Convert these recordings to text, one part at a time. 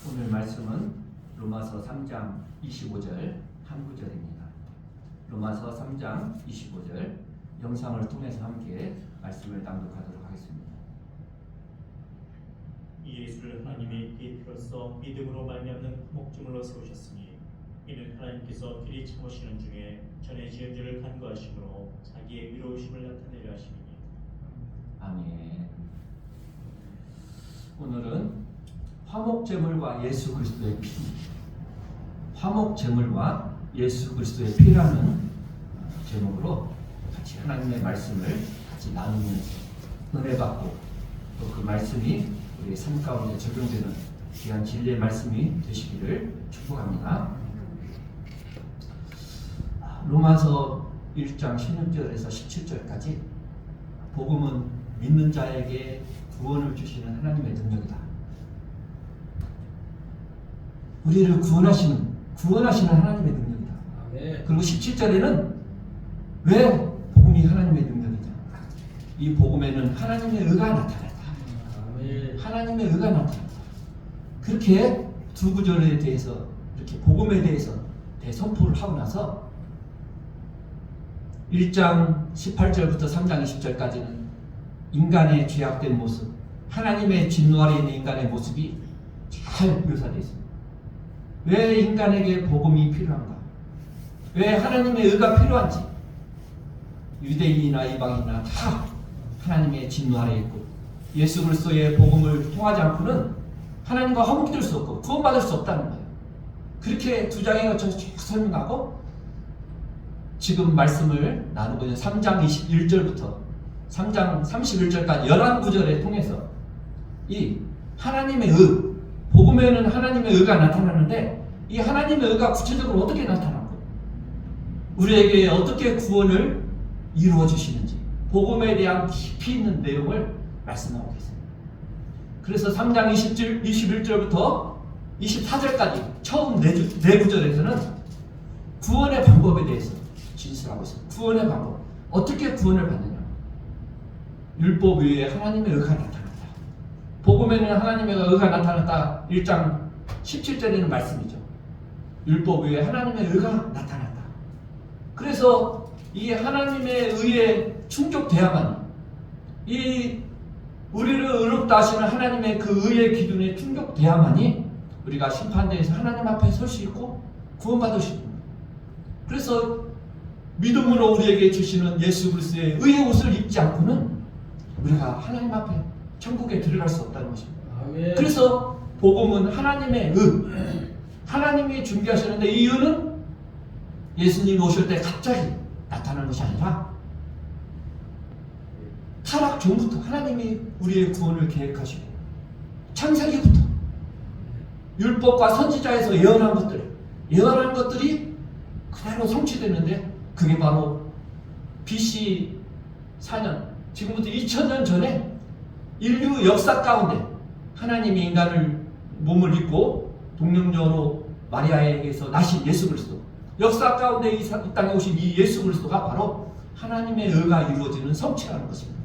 오늘 말씀은 로마서 3장 25절 한 구절입니다. 로마서 3장 25절 영상을 통해서 함께 말씀을 낭독하도록 하겠습니다. 이 예수를 하나님의 계획으로서 믿음으로 말미암는 목적물로 세우셨으니 이는 하나님께서 길이 참으시는 중에 전에 지은 죄를 간구하심으로 자기의 의로우심을 나타내려 하심이니. 아멘. 오늘은 화목제물과 예수 그리스도의 피, 화목제물과 예수 그리스도의 피라는 제목으로 같이 하나님의 말씀을 같이 나누면서 은혜 받고 또 그 말씀이 우리 삶 가운데 적용되는 귀한 진리의 말씀이 되시기를 축복합니다. 로마서 1장 16절에서 17절까지 복음은 믿는 자에게 구원을 주시는 하나님의 능력이다. 우리를 구원하시는 하나님의 능력이다. 아멘. 그리고 17절에는 왜 복음이 하나님의 능력이냐? 이 복음에는 하나님의 의가 나타났다. 아멘. 하나님의 의가 나타났다. 그렇게 두 구절에 대해서 이렇게 복음에 대해서 대선포를 하고 나서 1장 18절부터 3장 20절까지는 인간의 죄악된 모습, 하나님의 진노 아래 있는 인간의 모습이 잘 묘사되어 있습니다. 왜 인간에게 복음이 필요한가? 왜 하나님의 의가 필요한지 유대인이나 이방인이나 다 하나님의 진노 아래 있고 예수 그리스도의 복음을 통하지 않고는 하나님과 화목될 수 없고 구원받을 수 없다는 거예요. 그렇게 두 장에 걸쳐서 쭉 설명하고 지금 말씀을 나누고 있는 3장 21절부터 3장 31절까지 11구절에 통해서 이 하나님의 의, 복음에는 하나님의 의가 나타나는데 이 하나님의 의가 구체적으로 어떻게 나타나고 우리에게 어떻게 구원을 이루어 주시는지 복음에 대한 깊이 있는 내용을 말씀하고 계십니다. 그래서 3장 21절부터 24절까지 처음 네 구절에서는 구원의 방법에 대해서 진술하고 있습니다. 구원의 방법, 어떻게 구원을 받느냐? 율법 위에 하나님의 의가 나타났다. 복음에는 하나님의 의가 나타났다. 1장 17절에는 말씀이죠. 율법 위에 하나님의 의가 나타났다. 그래서 이 하나님의 의에 충족돼야만 이 우리를 의롭다 하시는 하나님의 그 의의 기준에 충족돼야만이 우리가 심판대에서 하나님 앞에 설 수 있고 구원받을 수 있는 거예요. 그래서 믿음으로 우리에게 주시는 예수 그리스도의 의의 옷을 입지 않고는 우리가 하나님 앞에 천국에 들어갈 수 없다는 것입니다. 아멘. 그래서 복음은 하나님의 의, 하나님이 준비하셨는데 이 의는 예수님이 오실 때 갑자기 나타나는 것이 아니라 타락 전부터 하나님이 우리의 구원을 계획하시고 창세기부터 율법과 선지자에서 예언한 것들이 그대로 성취됐는데 그게 바로 BC 4년 지금부터 2000년 전에 인류 역사 가운데 하나님이 인간을 몸을 입고 동령녀로 마리아에게서 나신 예수 그리스도, 역사 가운데 이 땅에 오신 이 예수 그리스도가 바로 하나님의 의가 이루어지는 성취라는 것입니다.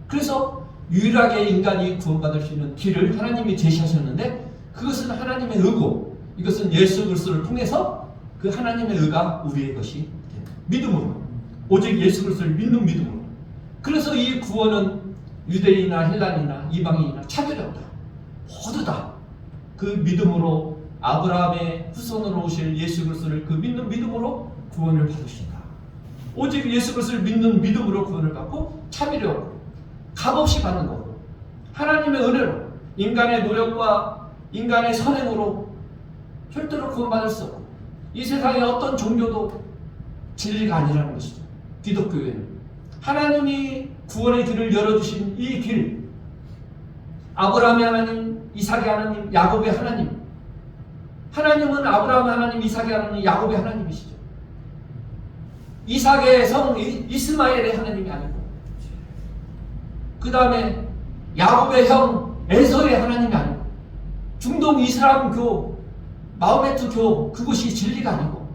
그래서 유일하게 인간이 구원받을 수 있는 길을 하나님이 제시하셨는데 그것은 하나님의 의고 이것은 예수 그리스도를 통해서 그 하나님의 의가 우리의 것이 됩니다. 믿음으로, 오직 예수 그리스도를 믿는 믿음으로. 그래서 이 구원은 유대인이나 헬란이나 이방인이나 차별이 없다. 모두 다 그 믿음으로 아브라함의 후손으로 오실 예수 그리스도를 그 믿는 믿음으로 구원을 받으신다. 오직 예수 그리스도를 믿는 믿음으로 구원을 받고 차별이 없고 값없이 받는 거고 하나님의 은혜로 인간의 노력과 인간의 선행으로 절대로 구원받을 수 없고 이 세상의 어떤 종교도 진리가 아니라는 것이죠. 기독교회는 하나님이 구원의 길을 열어주신 이 길, 아브라함의 하나님, 이삭의 하나님, 야곱의 하나님. 하나님은 아브라함의 하나님, 이삭의 하나님, 야곱의 하나님이시죠. 이삭의 성 이스마엘의 하나님이 아니고 그 다음에 야곱의 형 에서의 하나님이 아니고 중동 이슬람교, 마호메트교 그것이 진리가 아니고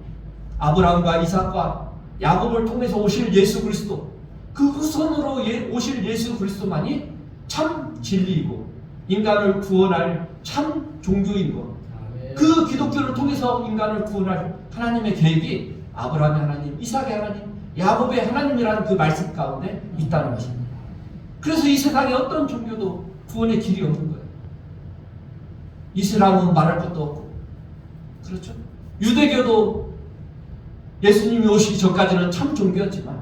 아브라함과 이삭과 야곱을 통해서 오실 예수 그리스도, 그 후손으로 오실 예수 그리스도만이 참 진리이고 인간을 구원할 참 종교인 거. 그 기독교를 통해서 인간을 구원할 하나님의 계획이 아브라함의 하나님, 이삭의 하나님, 야곱의 하나님이라는 그 말씀 가운데 있다는 것입니다. 그래서 이 세상에 어떤 종교도 구원의 길이 없는 거예요. 이슬람은 말할 것도 없고, 그렇죠? 유대교도 예수님이 오시기 전까지는 참 종교였지만,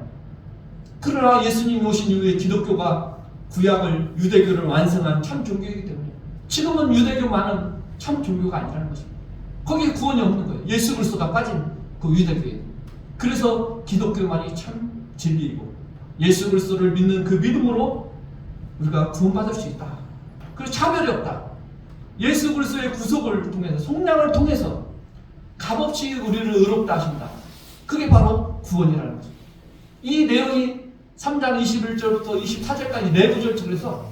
그러나 예수님이 오신 이후에 기독교가 구약을, 유대교를 완성한 참 종교이기 때문에 지금은 유대교만은 참 종교가 아니라는 것입니다. 거기에 구원이 없는 거예요. 예수 그리스도가 빠진 그 유대교에. 그래서 기독교만이 참 진리이고 예수 그리스도를 믿는 그 믿음으로 우리가 구원받을 수 있다. 그리고 차별이 없다. 예수 그리스도의 구속을 통해서, 속량을 통해서 값없이 우리를 의롭다 하신다. 그게 바로 구원이라는 거죠. 이 내용이 3장 21절부터 24절까지 내부절처럼 해서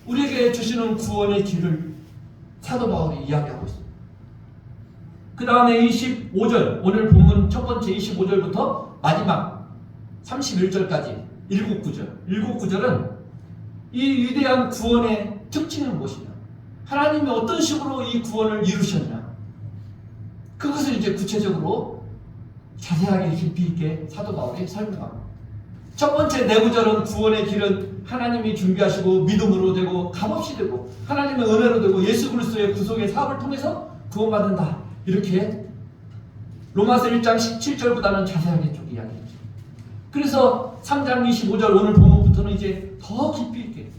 우리에게 주시는 구원의 길을 사도 바울이 이야기하고 있습니다. 그 다음에 25절, 오늘 본문 첫 번째 25절부터 마지막 31절까지 7구절. 7구절은 이 위대한 구원의 특징은 무엇이냐, 하나님이 어떤 식으로 이 구원을 이루셨냐, 그것을 이제 구체적으로 자세하게 깊이 있게 사도 바울이 설명합니다. 첫 번째 네 구절은 구원의 길은 하나님이 준비하시고 믿음으로 되고 값없이 되고 하나님의 은혜로 되고 예수 그리스도의 구속의 사업을 통해서 구원받는다. 이렇게 로마서 1장 17절보다는 자세하게 좀 이야기했죠. 그래서 3장 25절 오늘 본문부터는 이제 더 깊이 있게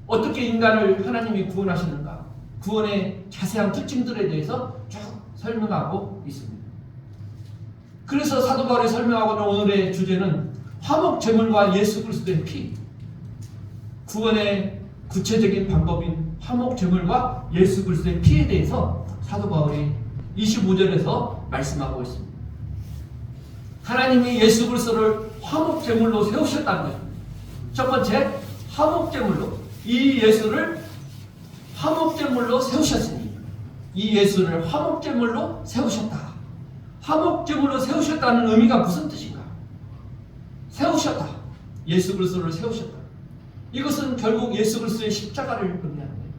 어떻게 인간을 하나님이 구원하시는가, 구원의 자세한 특징들에 대해서 쭉 설명하고 있습니다. 그래서 사도 바울이 설명하고 있는 오늘의 주제는 화목 제물과 예수 그리스도의 피, 구원의 구체적인 방법인 화목 제물과 예수 그리스도의 피에 대해서 사도 바울이 25절에서 말씀하고 있습니다. 하나님이 예수 그리스도를 화목 제물로 세우셨다는 것입니다. 첫 번째, 화목 제물로, 이 예수를 화목 제물로 세우셨으니, 이 예수를 화목 제물로 세우셨다. 화목 제물로 세우셨다는 의미가 무슨 뜻인가? 세우셨다. 예수 그리스도를 세우셨다. 이것은 결국 예수 그리스도의 십자가를 의미하는 거예요.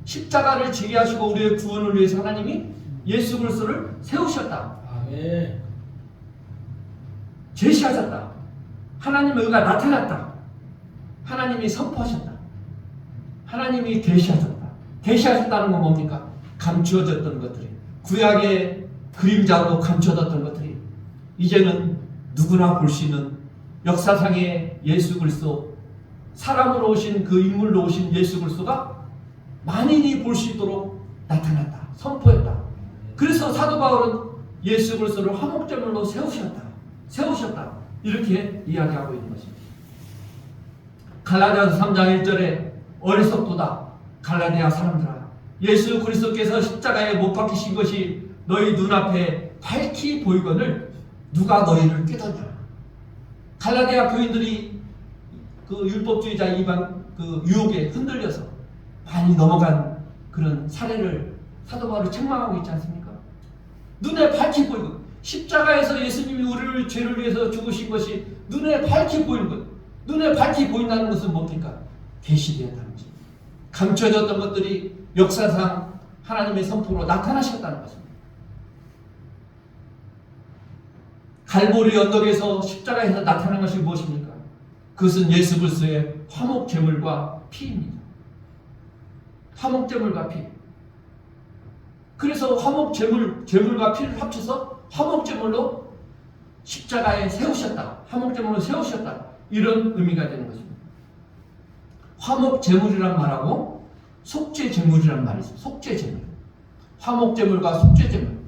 십자가를 지게 하시고 우리의 구원을 위해서 하나님이 예수 그리스도를 세우셨다. 아멘. 제시하셨다. 하나님의 의가 나타났다. 하나님이 선포하셨다. 하나님이 계시하셨다. 계시하셨다는 건 뭡니까? 감추어졌던 것들이, 구약의 그림자로 감춰졌던 것들이 이제는 누구나 볼 수 있는 역사상의 예수 그리스도, 사람으로 오신 그 인물로 오신 예수 그리스도가 만인이 볼 수 있도록 나타났다. 선포했다. 그래서 사도 바울은 예수 그리스도를 화목제물로 세우셨다. 이렇게 이야기하고 있는 것입니다. 갈라디아서 3장 1절에 어리석도다 갈라디아 사람들아, 예수 그리스도께서 십자가에 못 박히신 것이 너희 눈앞에 밝히 보이거늘 누가 너희를 깨닫냐. 갈라디아 교인들이 그 율법주의자 이방 그 유혹에 흔들려서 많이 넘어간 그런 사례를 사도 바울이 책망하고 있지 않습니까? 눈에 밝히 보이고, 십자가에서 예수님이 우리를 죄를 위해서 죽으신 것이 눈에 밝히 보이는 것. 눈에 밝히 보인다는 것은 뭡니까? 계시되었다는 것입니다. 감춰졌던 것들이 역사상 하나님의 선포로 나타나셨다는 것입니다. 갈보리 언덕에서 십자가에서 나타난 것이 무엇입니까? 그것은 예수 그리스도의 화목 제물과 피입니다. 화목 제물과 피. 그래서 화목 제물과 피를 합쳐서 화목 제물로 십자가에 세우셨다. 화목 제물로 세우셨다. 이런 의미가 되는 것입니다. 화목 제물이란 말하고 속죄 제물이란 말이 있습니다. 속죄 제물. 화목 제물과 속죄 제물.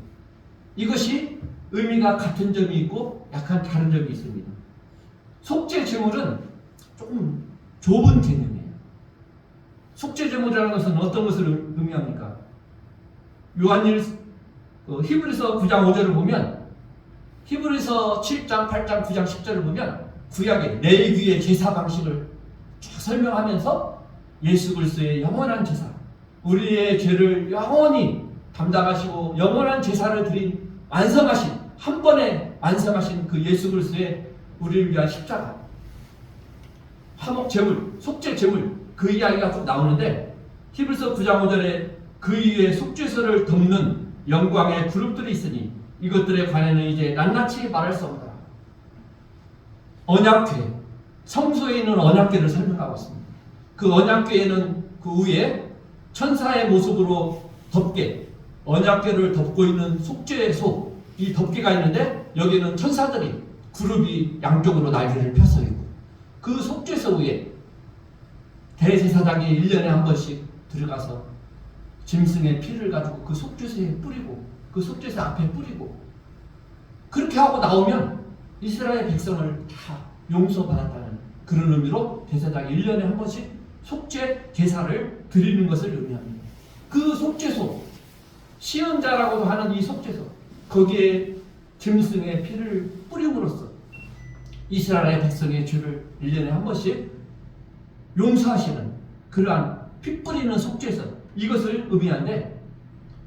이것이 의미가 같은 점이 있고 약간 다른 점이 있습니다. 속죄 제물은 조금 좁은 개념이에요. 속죄 제물이라는 것은 어떤 것을 의미합니까? 히브리서 9장 5절을 보면, 히브리서 7장, 8장, 9장, 10절을 보면 구약의 레위기의 제사 방식을 쭉 설명하면서 예수 그리스도의 영원한 제사, 우리의 죄를 영원히 담당하시고 영원한 제사를 드린 완성하신, 한 번에 완성하신 그 예수 그리스도의 우리를 위한 십자가, 화목 제물, 속죄 제물, 그 이야기가 쭉 나오는데 히브리서 9장 5절에 그 위에 속죄소를 덮는 영광의 그룹들이 있으니 이것들에 관해는 이제 낱낱이 말할 수 없다. 언약궤, 성소에 있는 언약궤를 설명하고 있습니다. 그 언약궤에는 그 위에 천사의 모습으로 덮개, 언약궤를 덮고 있는 속죄소, 이 덮개가 있는데 여기는 천사들이 그룹이 양쪽으로 날개를 펴서 있고 그 속죄소 위에 대제사장이 1년에 한 번씩 들어가서 짐승의 피를 가지고 그 속죄소에 뿌리고 그 속죄소 앞에 뿌리고 그렇게 하고 나오면 이스라엘 백성을 다 용서받았다는 그런 의미로 대제사장이 1년에 한 번씩 속죄 제사를 드리는 것을 의미합니다. 그 속죄소, 시은자라고도 하는 이 속죄소, 거기에 짐승의 피를 뿌림으로써 이스라엘 백성의 죄를 1년에 한 번씩 용서하시는 그러한 피 뿌리는 속죄소, 이것을 의미하는데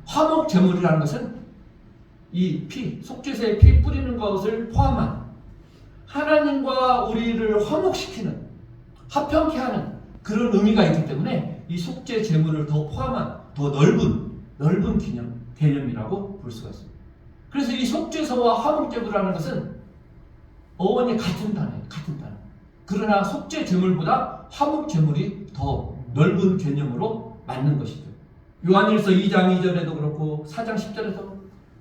화목 제물이라는 것은 이 피, 속죄소에 피 뿌리는 것을 포함한 하나님과 우리를 화목시키는, 화평케 하는 그런 의미가 있기 때문에 이 속죄 제물을 더 포함한 더 넓은 개념이라고 볼 수가 있습니다. 그래서 이 속죄소와 화목 제물이라는 것은 어원이 같은 단어예요. 같은 단어. 그러나 속죄 제물보다 화목 제물이 더 넓은 개념으로 맞는 것이죠. 요한일서 2장 2절에도 그렇고 4장 10절에도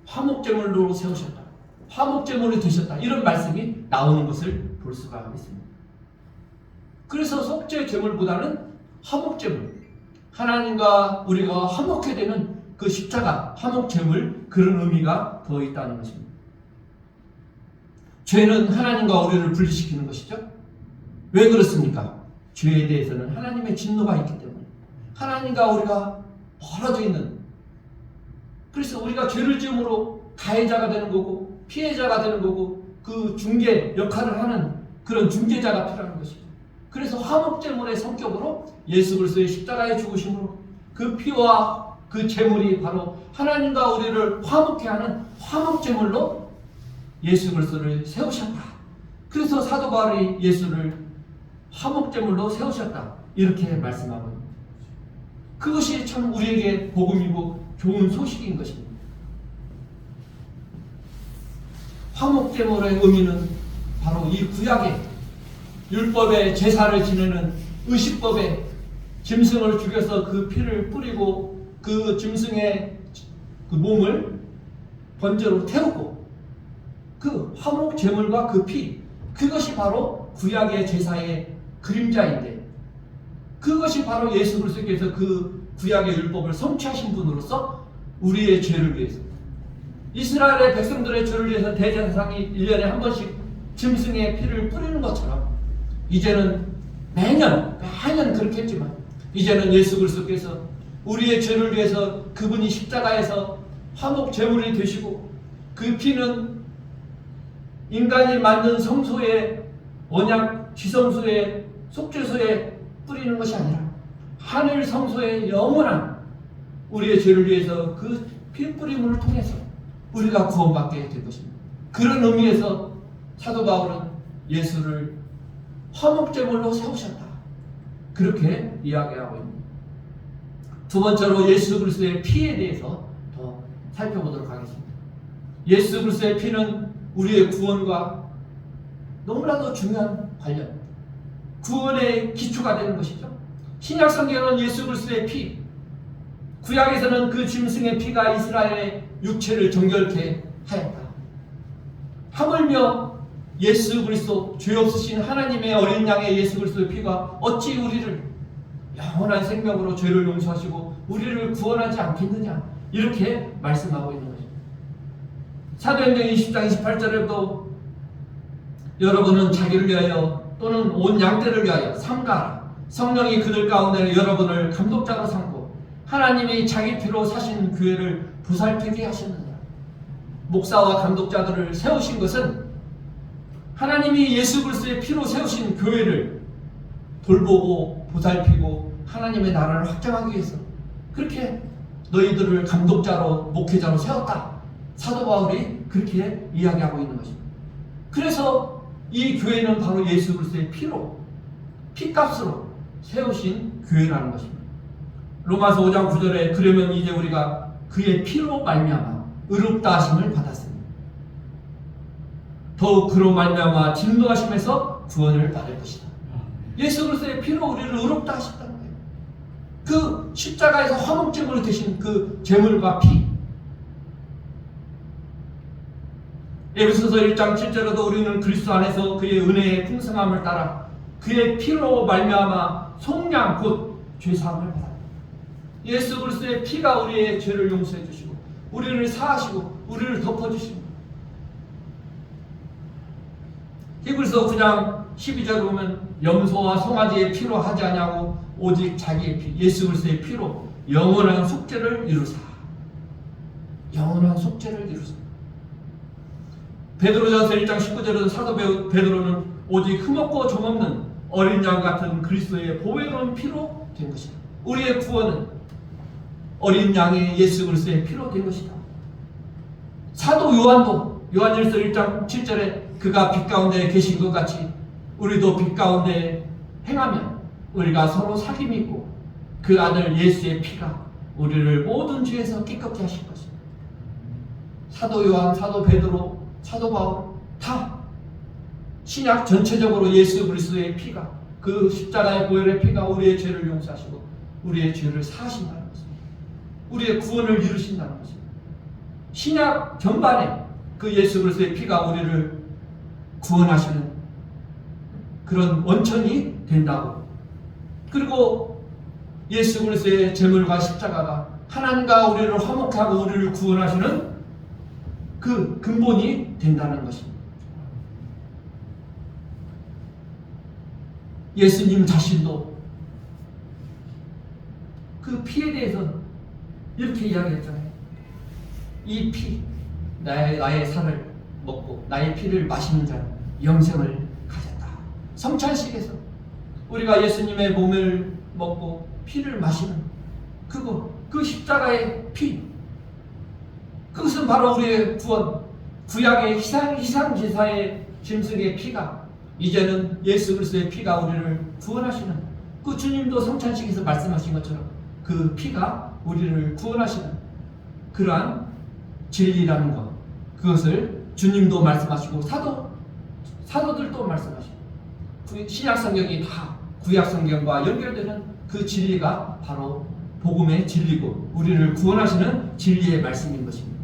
화목 제물로 세우셨다, 화목 제물이 되셨다, 이런 말씀이 나오는 것을 볼 수가 있습니다. 그래서 속죄 제물보다는 화목 제물, 하나님과 우리가 화목해 되는 그 십자가, 화목 제물, 그런 의미가 더 있다는 것입니다. 죄는 하나님과 우리를 분리시키는 것이죠. 왜 그렇습니까? 죄에 대해서는 하나님의 진노가 있기 때문에 하나님과 우리가 멀어져 있는, 그래서 우리가 죄를 지음으로 가해자가 되는 거고 피해자가 되는 거고 그 중개 역할을 하는 그런 중재자가 필요한 것이죠. 그래서 화목제물의 성격으로 예수 그리스도의 십자가의 죽으심으로 그 피와 그 제물이 바로 하나님과 우리를 화목케 하는 화목제물로 예수 그리스도를 세우셨다. 그래서 사도 바울이 예수를 화목제물로 세우셨다, 이렇게 말씀하고 있습니다. 그것이 참 우리에게 복음이고 좋은 소식인 것입니다. 화목제물의 의미는 바로 이 구약의 율법의 제사를 지내는 의식법에 짐승을 죽여서 그 피를 뿌리고 그 짐승의 그 몸을 번제로 태우고 그 화목제물과 그 피, 그것이 바로 구약의 제사의 그림자인데, 그것이 바로 예수 그리스도께서 그 구약의 율법을 성취하신 분으로서 우리의 죄를 위해서, 이스라엘의 백성들의 죄를 위해서 대제사장이 1년에 한 번씩 짐승의 피를 뿌리는 것처럼 이제는 매년 그렇게 했지만 이제는 예수 그리스도께서 우리의 죄를 위해서 그분이 십자가에서 화목 제물이 되시고 그 피는 인간이 만든 성소의 언약 지성소의 속죄소에 뿌리는 것이 아니라 하늘 성소의 영원한 우리의 죄를 위해서 그 피 뿌림을 통해서 우리가 구원받게 될 것입니다. 그런 의미에서 사도 바울은 예수를 화목제물로 세우셨다, 그렇게 이야기하고 있습니다. 두 번째로 예수 그리스도의 피에 대해서 더 살펴보도록 하겠습니다. 예수 그리스도의 피는 우리의 구원과 너무나도 중요한 관련, 구원의 기초가 되는 것이죠. 신약 성경은 예수 그리스도의 피, 구약에서는 그 짐승의 피가 이스라엘의 육체를 정결케 하였다. 하물며 예수 그리스도, 죄 없으신 하나님의 어린 양의 예수 그리스도의 피가 어찌 우리를 영원한 생명으로 죄를 용서하시고 우리를 구원하지 않겠느냐, 이렇게 말씀하고 있는 것입니다. 사도행전 20장 28절에도 여러분은 자기를 위하여 또는 온 양떼를 위하여 삼가하라. 성령이 그들 가운데 여러분을 감독자로 삼고 하나님이 자기 피로 사신 교회를 보살피게 하셨느니라. 목사와 감독자들을 세우신 것은 하나님이 예수 그리스도의 피로 세우신 교회를 돌보고 보살피고 하나님의 나라를 확장하기 위해서 그렇게 너희들을 감독자로 목회자로 세웠다. 사도 바울이 그렇게 이야기하고 있는 것입니다. 그래서 이 교회는 바로 예수 그리스도의 피로, 피값으로 세우신 교회라는 것입니다. 로마서 5장 9절에 그러면 이제 우리가 그의 피로 말미암아 의롭다 하심을 받았습니다. 더욱 그로 말미암아 진노하심에서 구원을 받을 것이다. 예수 그리스도의 피로 우리를 의롭다 하셨다는 거예요. 그 십자가에서 화목제물로 되신 그 제물과 피. 에베소서 1장 7절에도 우리는 그리스도 안에서 그의 은혜의 풍성함을 따라 그의 피로 말미암아 속량 곧 죄사함을 받았다. 예수 그리스도의 피가 우리의 죄를 용서해 주시고 우리를 사하시고 우리를 덮어주십니다. 히브리서 9장 12절에 보면 염소와 송아지의 피로 하지 아니하고 오직 자기의 피 예수 그리스도의 피로 영원한 속죄를 이루사. 영원한 속죄를 이루사. 베드로전서 1장 19절에도 사도 베드로는 오직 흠없고 좀없는 어린 양 같은 그리스도의 보배로운 피로 된 것이다. 우리의 구원은 어린 양의 예수 그리스도의 피로 된 것이다. 사도 요한도 요한일서 1장 7절에 그가 빛 가운데 계신 것 같이 우리도 빛 가운데 행하면 우리가 서로 사귐이 있고 그 아들 예수의 피가 우리를 모든 죄에서 깨끗게 하실 것입니다. 사도 요한, 사도 베드로, 사도 바울 다 신약 전체적으로 예수 그리스도의 피가 그 십자가의 보혈의 피가 우리의 죄를 용서하시고 우리의 죄를 사하신다는 것입니다. 우리의 구원을 이루신다는 것입니다. 신약 전반에 그 예수 그리스도의 피가 우리를 구원하시는 그런 원천이 된다고. 그리고 예수 그리스도의 제물과 십자가가 하나님과 우리를 화목하고 우리를 구원하시는 그 근본이 된다는 것입니다. 예수님 자신도 그 피에 대해서 이렇게 이야기했잖아요. 이 피, 나의 살을 먹고 나의 피를 마시는 자는 영생을 가졌다. 성찬식에서 우리가 예수님의 몸을 먹고 피를 마시는 그 십자가의 피, 그것은 바로 우리의 구원, 구약의 희생제사의 짐승의 피가 이제는 예수 그리스도의 피가 우리를 구원하시는, 그 주님도 성찬식에서 말씀하신 것처럼 그 피가 우리를 구원하시는 그러한 진리라는 것, 그것을 주님도 말씀하시고 사도들도 말씀하시고 신약 성경이 다 구약 성경과 연결되는 그 진리가 바로 복음의 진리고 우리를 구원하시는 진리의 말씀인 것입니다.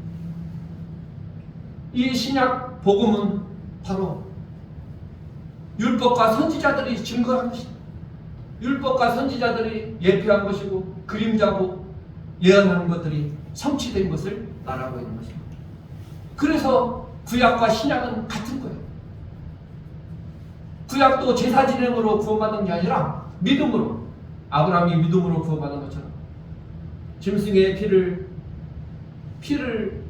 이 신약 복음은 바로 율법과 선지자들이 증거한 것입니다. 율법과 선지자들이 예표한 것이고 그림자고 예언한 것들이 성취된 것을 말하고 있는 것입니다. 그래서 구약과 신약은 같은 거예요. 구약도 제사 진행으로 구원받은 게 아니라 믿음으로, 아브라함이 믿음으로 구원받은 것처럼 짐승의 피를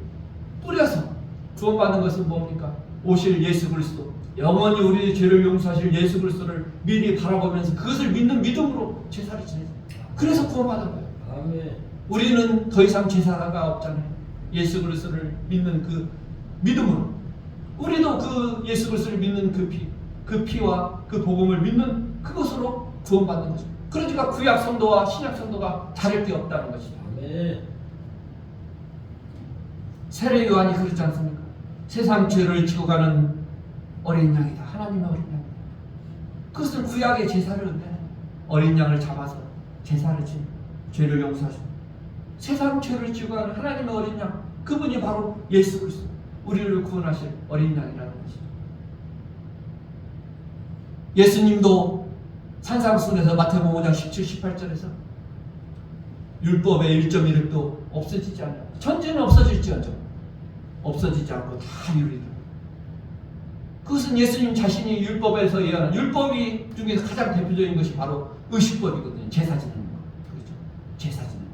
뿌려서 구원받는 것은 뭡니까? 오실 예수 그리스도, 영원히 우리의 죄를 용서하실 예수 그리스도를 미리 바라보면서 그것을 믿는 믿음으로 제사를 지내죠. 그래서 구원받은 거예요. 아멘. 우리는 더 이상 제사가 없잖아요. 예수 그리스도를 믿는 그 믿음으로 우리도 그 예수 그리스도를 믿는 그 피와 그 복음을 믿는 그것으로 구원받는 거죠. 그러니까 구약 성도와 신약 성도가 다를 게 없다는 것이죠. 아멘. 세례 요한이 그렇지 않습니까? 세상 죄를 지고 가는 어린 양이다. 하나님의 어린 양. 그것은 구약의 제사를 의미하는 어린 양을 잡아서 제사를 지고 죄를 용서하시고 세상 죄를 지고 가는 하나님의 어린 양, 그분이 바로 예수 그리스도, 우리를 구원하실 어린 양이라는 것이죠. 예수님도 산상수훈에서 마태복음 5장 17, 18절에서 율법의 1.1획도 없어지지 않아요. 천지는 없어질지언정 없어지지 않고 다 이루리라. 그것은 예수님 자신이 율법에서 예언한, 율법이 중에서 가장 대표적인 것이 바로 의식법이거든요. 제사 지내는 거. 그렇죠? 제사 지내는 거.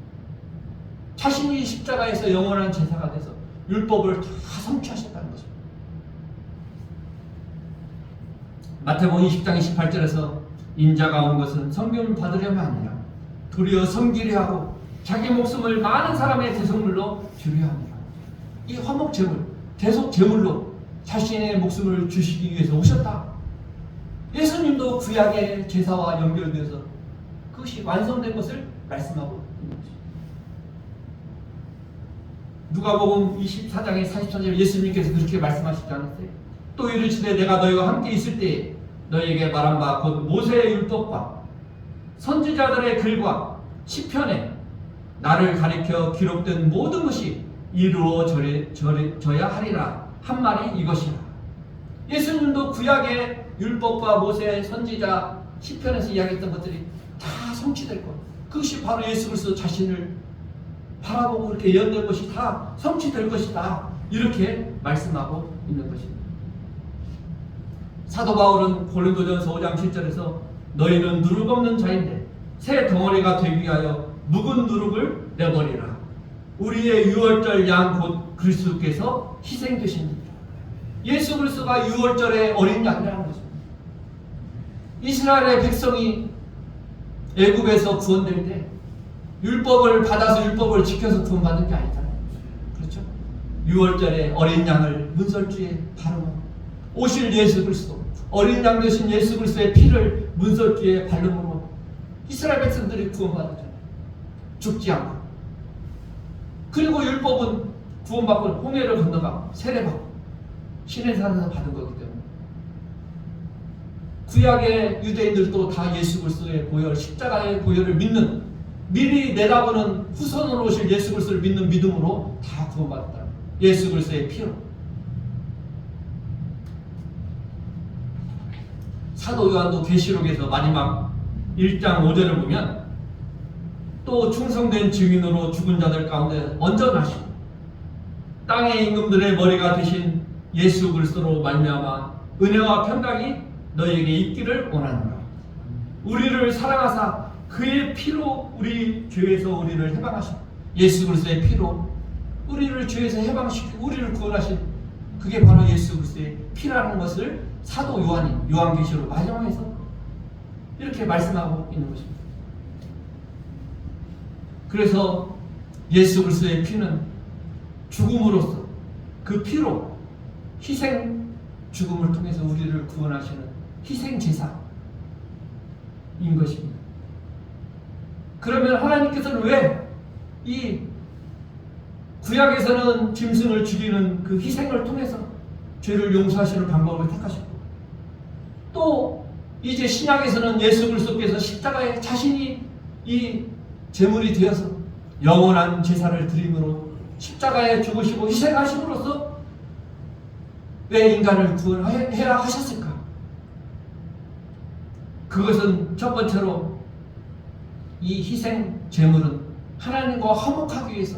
자신이 십자가에서 영원한 제사가 돼서 율법을 다 성취하셨다는 것입니다. 마태복음 20장 28절에서 인자가 온 것은 성경을 받으려면 아니라 도리어 섬기려 하고 자기 목숨을 많은 사람의 대속물로 주려 합니다. 이 화목제물, 대속제물로 자신의 목숨을 주시기 위해서 오셨다. 예수님도 구약의 제사와 연결되어서 그것이 완성된 것을 말씀하고 누가복음 24장의 44절 예수님께서 그렇게 말씀하시지 않았어요? 또 이르시되 내가 너희와 함께 있을 때 너희에게 말한 바 곧 모세의 율법과 선지자들의 글과 시편에 나를 가리켜 기록된 모든 것이 이루어져야 하리라 한 말이 이것이라. 예수님도 구약의 율법과 모세, 선지자, 시편에서 이야기했던 것들이 다 성취될 것. 그것이 바로 예수 그리스도 자신을 바라보고 그렇게 예언된 것이 다 성취될 것이다. 이렇게 말씀하고 있는 것입니다. 사도 바울은 고린도전서 5장 7절에서 너희는 누룩 없는 자인데 새 덩어리가 되기 위하여 묵은 누룩을 내버리라. 우리의 유월절 양 곧 그리스도께서 희생되십니다. 예수 그리스도가 유월절의 어린 양이라는 것입니다. 이스라엘의 백성이 애굽에서 구원될 때 율법을 받아서 율법을 지켜서 구원받는 게 아니잖아요. 그렇죠? 유월절에 어린 양을 문설주에 바르고 오실 예수 그리스도, 어린 양 되신 예수 그리스도의 피를 문설주에 바름으로 이스라엘 백성들이 구원받았잖아요. 죽지 않고. 그리고 율법은 구원받고 홍해를 건너가고 세례받고 시내산에서 받은 거기 때문에 구약의 유대인들도 다 예수 그리스도의 보혈, 십자가의 보혈을 믿는, 미리 내다보는 후손으로 오실 예수 그리스도를 믿는 믿음으로 다 구원받았다. 예수 그리스도의 피로. 사도 요한도 계시록에서 마지막 1장 5절을 보면 또 충성된 증인으로 죽은 자들 가운데 먼저 나시고 땅의 임금들의 머리가 되신 예수 그리스도로 말미암아 은혜와 평강이 너희에게 있기를 원하노라. 우리를 사랑하사 그의 피로 우리 죄에서 우리를 해방하신, 예수 그리스도의 피로 우리를 죄에서 해방시키고 우리를 구원하신 그게 바로 예수 그리스도의 피라는 것을 사도 요한이 요한계시록 마지막에서 이렇게 말씀하고 있는 것입니다. 그래서 예수 그리스도의 피는 죽음으로써 그 피로 희생 죽음을 통해서 우리를 구원하시는 희생 제사인 것입니다. 그러면 하나님께서는 왜 이 구약에서는 짐승을 죽이는 그 희생을 통해서 죄를 용서하시는 방법을 택하셨고 또 이제 신약에서는 예수 그리스도께서 십자가에 자신이 이 제물이 되어서 영원한 제사를 드림으로 십자가에 죽으시고 희생하심으로써 왜 인간을 구원해야 하셨을까? 그것은 첫 번째로 이 희생 제물은 하나님과 화목하기 위해서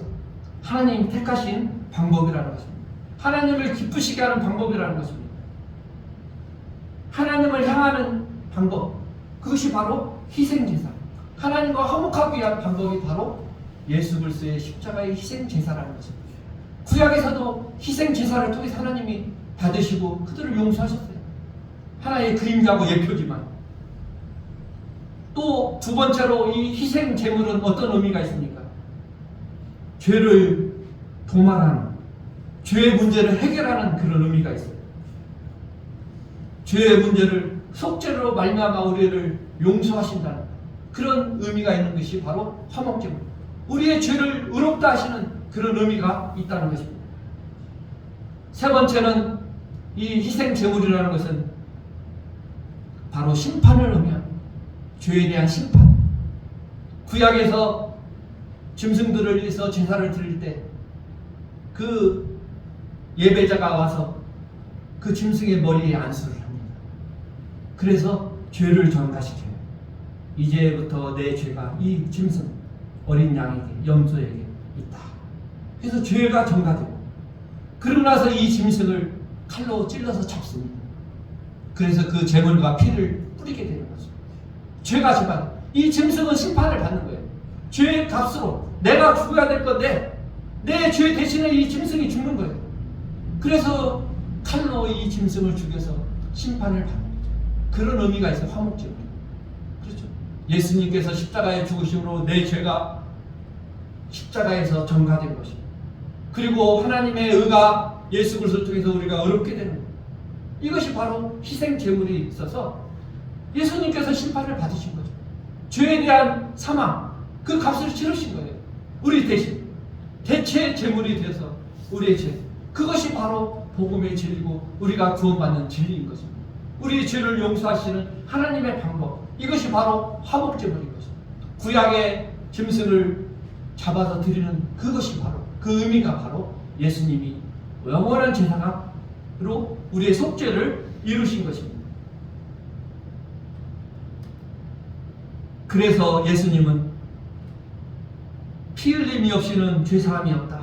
하나님이 택하신 방법이라는 것입니다. 하나님을 기쁘시게 하는 방법이라는 것입니다. 하나님을 향하는 방법, 그것이 바로 희생제사. 하나님과 화목하기 위한 방법이 바로 예수 그리스도의 십자가의 희생제사라는 것입니다. 구약에서도 희생제사를 통해서 하나님이 받으시고 그들을 용서하셨어요. 하나의 그림자고 예표지만 또 두 번째로 이 희생제물은 어떤 의미가 있습니까? 죄를 도말하는, 죄의 문제를 해결하는 그런 의미가 있어요. 죄의 문제를 속죄로 말미암아 우리를 용서하신다는 그런 의미가 있는 것이 바로 화목제물. 우리의 죄를 의롭다 하시는 그런 의미가 있다는 것입니다. 세 번째는 이 희생제물이라는 것은 바로 심판을 의미합니다. 죄에 대한 심판. 구약에서 짐승들을 위해서 제사를 드릴 때 그 예배자가 와서 그 짐승의 머리에 안수를 합니다. 그래서 죄를 전가시켜요. 이제부터 내 죄가 이 짐승 어린 양에게, 염소에게 있다. 그래서 죄가 전가되고 그러고 나서 이 짐승을 칼로 찔러서 잡습니다. 그래서 그 제물과 피를 뿌리게 되는 거죠. 죄가 심판. 이 짐승은 심판을 받는 거예요. 죄의 값으로 내가 죽어야 될 건데 내 죄 대신에 이 짐승이 죽는 거예요. 그래서 칼로 이 짐승을 죽여서 심판을 받는 거죠. 그런 의미가 있어요. 화목제물. 그렇죠. 예수님께서 십자가에 죽으심으로 내 죄가 십자가에서 전가된 것입니다. 그리고 하나님의 의가 예수 그리스도 통해서 우리가 의롭게 되는 거예요. 이것이 바로 희생 제물이 있어서 예수님께서 심판을 받으신 거죠. 죄에 대한 사망, 그 값을 치르신 거예요. 우리 대신 대체 제물이 되어서 우리의 죄, 그것이 바로 복음의 진리고 우리가 구원받는 진리인 것입니다. 우리의 죄를 용서하시는 하나님의 방법, 이것이 바로 화목제물인 것입니다. 구약의 짐승을 잡아서 드리는 그것이 바로, 그 의미가 바로 예수님이 영원한 제사장으로 우리의 속죄를 이루신 것입니다. 그래서 예수님은 피 흘림이 없이는 죄사함이 없다.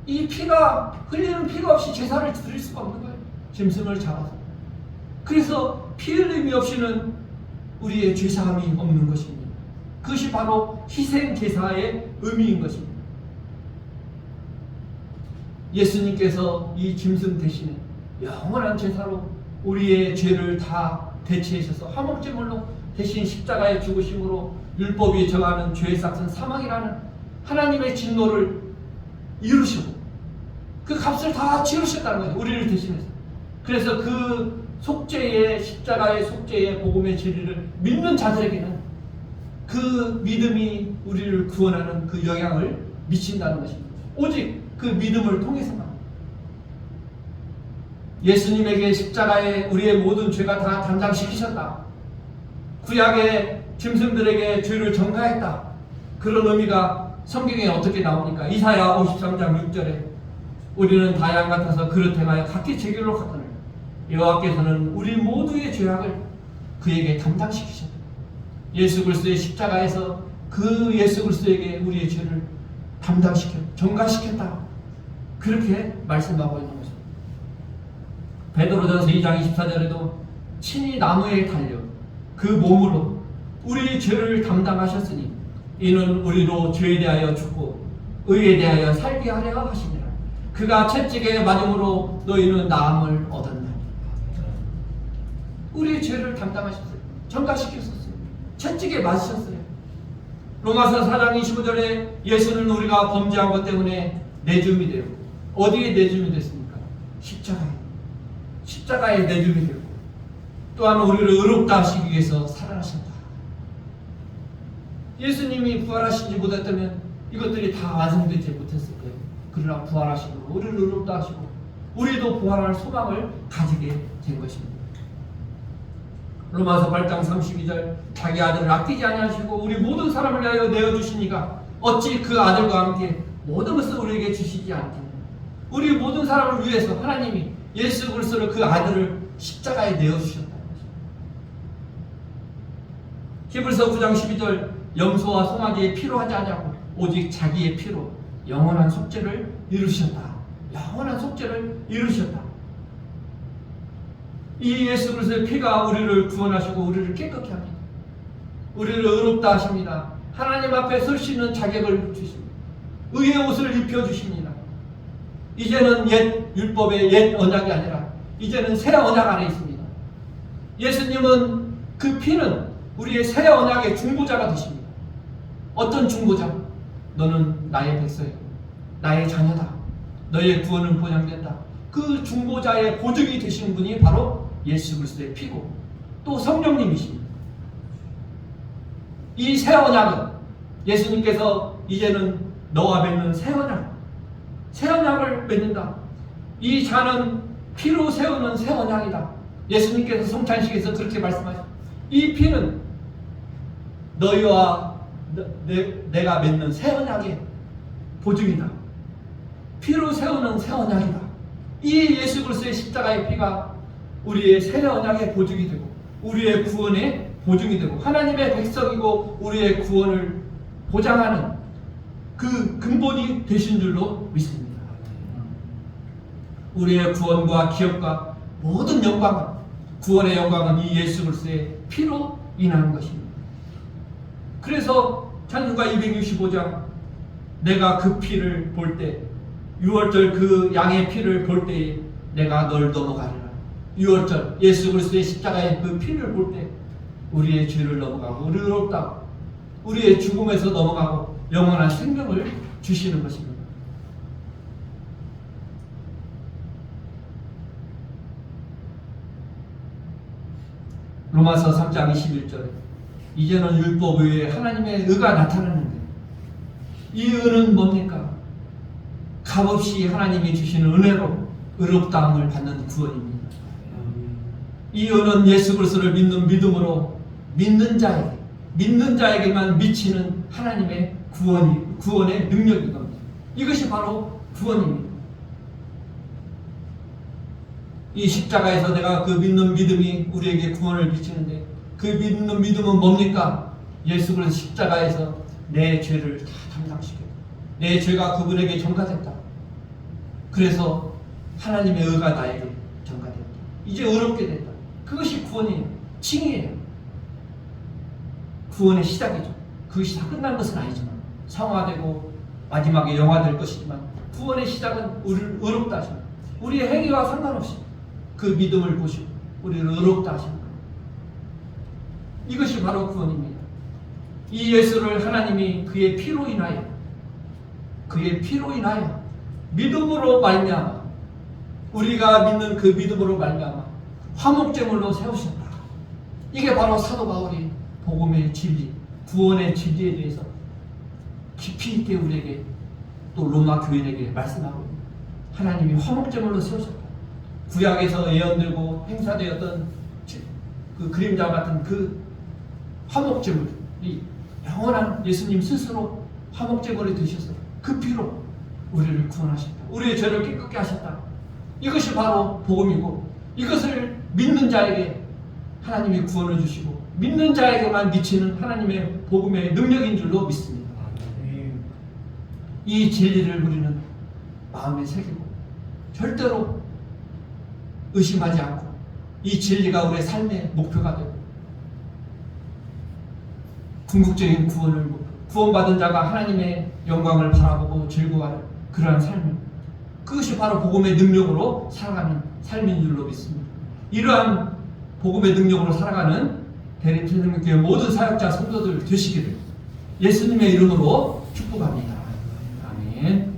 이 피가, 흘리는 피가 없이 제사를 드릴 수가 없는 거예요. 짐승을 잡아서. 그래서 피 흘림이 없이는 우리의 죄사함이 없는 것입니다. 그것이 바로 희생 제사의 의미인 것입니다. 예수님께서 이 짐승 대신에 영원한 제사로 우리의 죄를 다 대체하셔서 화목제물로 대신 십자가에 죽으심으로 율법이 정하는 죄의 삭은 사망이라는 하나님의 진노를 이루시고 그 값을 다 치르셨다는 거예요. 우리를 대신해서. 그래서 그 속죄의, 십자가의 속죄의 복음의 진리를 믿는 자들에게는 그 믿음이 우리를 구원하는 그 영향을 미친다는 것입니다. 오직 그 믿음을 통해서만. 예수님에게 십자가에 우리의 모든 죄가 다 담당시키셨다. 구약의 짐승들에게 죄를 전가했다. 그런 의미가 성경에 어떻게 나옵니까? 이사야 53장 6절에 우리는 다 양 같아서 그릇 행하여 각기 제 길로 갔거늘 여호와께서는 우리 모두의 죄악을 그에게 담당시키셨다. 예수 그리스도의 십자가에서 그 예수 그리스도에게 우리의 죄를 담당시켜 전가시켰다. 그렇게 말씀하고 있는 것입니다. 베드로전서 2장 24절에도 친히 나무에 달려 그 몸으로 우리의 죄를 담당하셨으니 이는 우리로 죄에 대하여 죽고 의에 대하여 살게 하려 하시니라. 그가 채찍에 맞음으로 너희는 나음을 얻었나니. 우리의 죄를 담당하셨어요. 전가시켰었어요. 채찍에 맞으셨어요. 로마서 4장 25절에 예수는 우리가 범죄한 것 때문에 내줌이 되고, 어디에 내줌이 됐습니까? 십자가에. 십자가에 내줌이 되고, 또한 우리를 의롭다 하시기 위해서 살아나셨다. 예수님이 부활하시지 못했다면 이것들이 다 완성되지 못했을 거예요. 그러나 부활하시고 우리를 의롭다 하시고 우리도 부활할 소망을 가지게 된 것입니다. 로마서 8장 32절 자기 아들을 아끼지 아니하시고 우리 모든 사람을 위하여 내어주시니가 어찌 그 아들과 함께 모든 것을 우리에게 주시지 않겠느냐. 우리 모든 사람을 위해서 하나님이 예수 그리스도를 그 아들을 십자가에 내어주셨다는 것입니다. 히브리서 9장 12절 염소와 송아지의 피로 하지 않냐고 오직 자기의 피로 영원한 속죄를 이루셨다. 영원한 속죄를 이루셨다. 이 예수 그리스도의 피가 우리를 구원하시고 우리를 깨끗게 합니다. 우리를 의롭다 하십니다. 하나님 앞에 설 수 있는 자격을 주십니다. 의의 옷을 입혀주십니다. 이제는 옛 율법의 옛 언약이 아니라 이제는 새 언약 안에 있습니다. 예수님은 그 피는 우리의 새 언약의 중보자가 되십니다. 어떤 중보자? 너는 나의 백성이고 나의 자녀다. 너의 구원은 보장된다. 그 중보자의 보증이 되신 분이 바로 예수 그리스도의 피고 또 성령님이십니다. 이 새 언약은 예수님께서 이제는 너와 맺는 새 언약, 새 언약을 맺는다. 이 자는 피로 세우는 새 언약이다. 예수님께서 성찬식에서 그렇게 말씀하셨습니다. 이 피는 너희와 내가 맺는 새 언약의 보증이다. 피로 세우는 새 언약이다. 이 예수 그리스도의 십자가의 피가 우리의 새 언약의 보증이 되고 우리의 구원의 보증이 되고 하나님의 백성이고 우리의 구원을 보장하는 그 근본이 되신 줄로 믿습니다. 우리의 구원과 기업과 모든 영광은, 구원의 영광은 이 예수 그리스도의 피로 인한 것입니다. 그래서 찬송가 265장 내가 그 피를 볼 때 6월절 그 양의 피를 볼 때에 내가 널 넘어가리라. 6월절 예수 그리스도의 십자가의 그 피를 볼 때 우리의 죄를 넘어가고 우리를 의롭다고 우리의 죽음에서 넘어가고 영원한 생명을 주시는 것입니다. 로마서 3장 21절에 이제는 율법 외에 하나님의 의가 나타나는데 이 의는 뭡니까? 값없이 하나님이 주시는 은혜로 의롭다함을 받는 구원입니다. 이 의는 예수 그리스도를 믿는 믿음으로 믿는 자에게만 미치는 하나님의 구원의 능력인 겁니다. 이것이 바로 구원입니다. 이 십자가에서 내가 그 믿는 믿음이 우리에게 구원을 미치는데 그 믿는 믿음은 뭡니까? 예수 그리스도 십자가에서 내 죄를 다 담당시켰다. 내 죄가 그분에게 전가됐다. 그래서 하나님의 의가 나에게 전가됐다. 이제 의롭게 됐다. 그것이 구원이에요. 칭의예요. 구원의 시작이죠. 그것이 다 끝난 것은 아니지만 성화되고 마지막에 영화될 것이지만 구원의 시작은 우리를 의롭다 하십니다. 우리의 행위와 상관없이 그 믿음을 보시고 우리를 의롭다 하십니다. 이것이 바로 구원입니다. 이 예수를 하나님이 그의 피로 인하여 믿음으로 말미암아 우리가 믿는 그 믿음으로 말미암아 화목제물로 세우셨다. 이게 바로 사도 바울이 복음의 진리, 구원의 진리에 대해서 깊이 있게 우리에게 또 로마 교인에게 말씀하고 있습니다. 하나님이 화목제물로 세우셨다. 구약에서 예언되고 행사되었던 그 그림자 같은 그 화목제물이 영원한 예수님 스스로 화목제물이 되셔서 그 피로 우리를 구원하셨다. 우리의 죄를 깨끗게 하셨다. 이것이 바로 복음이고 이것을 믿는 자에게 하나님이 구원을 주시고 믿는 자에게만 미치는 하나님의 복음의 능력인 줄로 믿습니다. 이 진리를 우리는 마음에 새기고 절대로 의심하지 않고 이 진리가 우리의 삶의 목표가 되고 궁극적인 구원을 구원받은 자가 하나님의 영광을 바라보고 즐거워하는 그러한 삶을 그것이 바로 복음의 능력으로 살아가는 삶인 줄로 믿습니다. 이러한 복음의 능력으로 살아가는 대림천국교회 모든 사역자 성도들 되시기를 예수님의 이름으로 축복합니다. 아멘.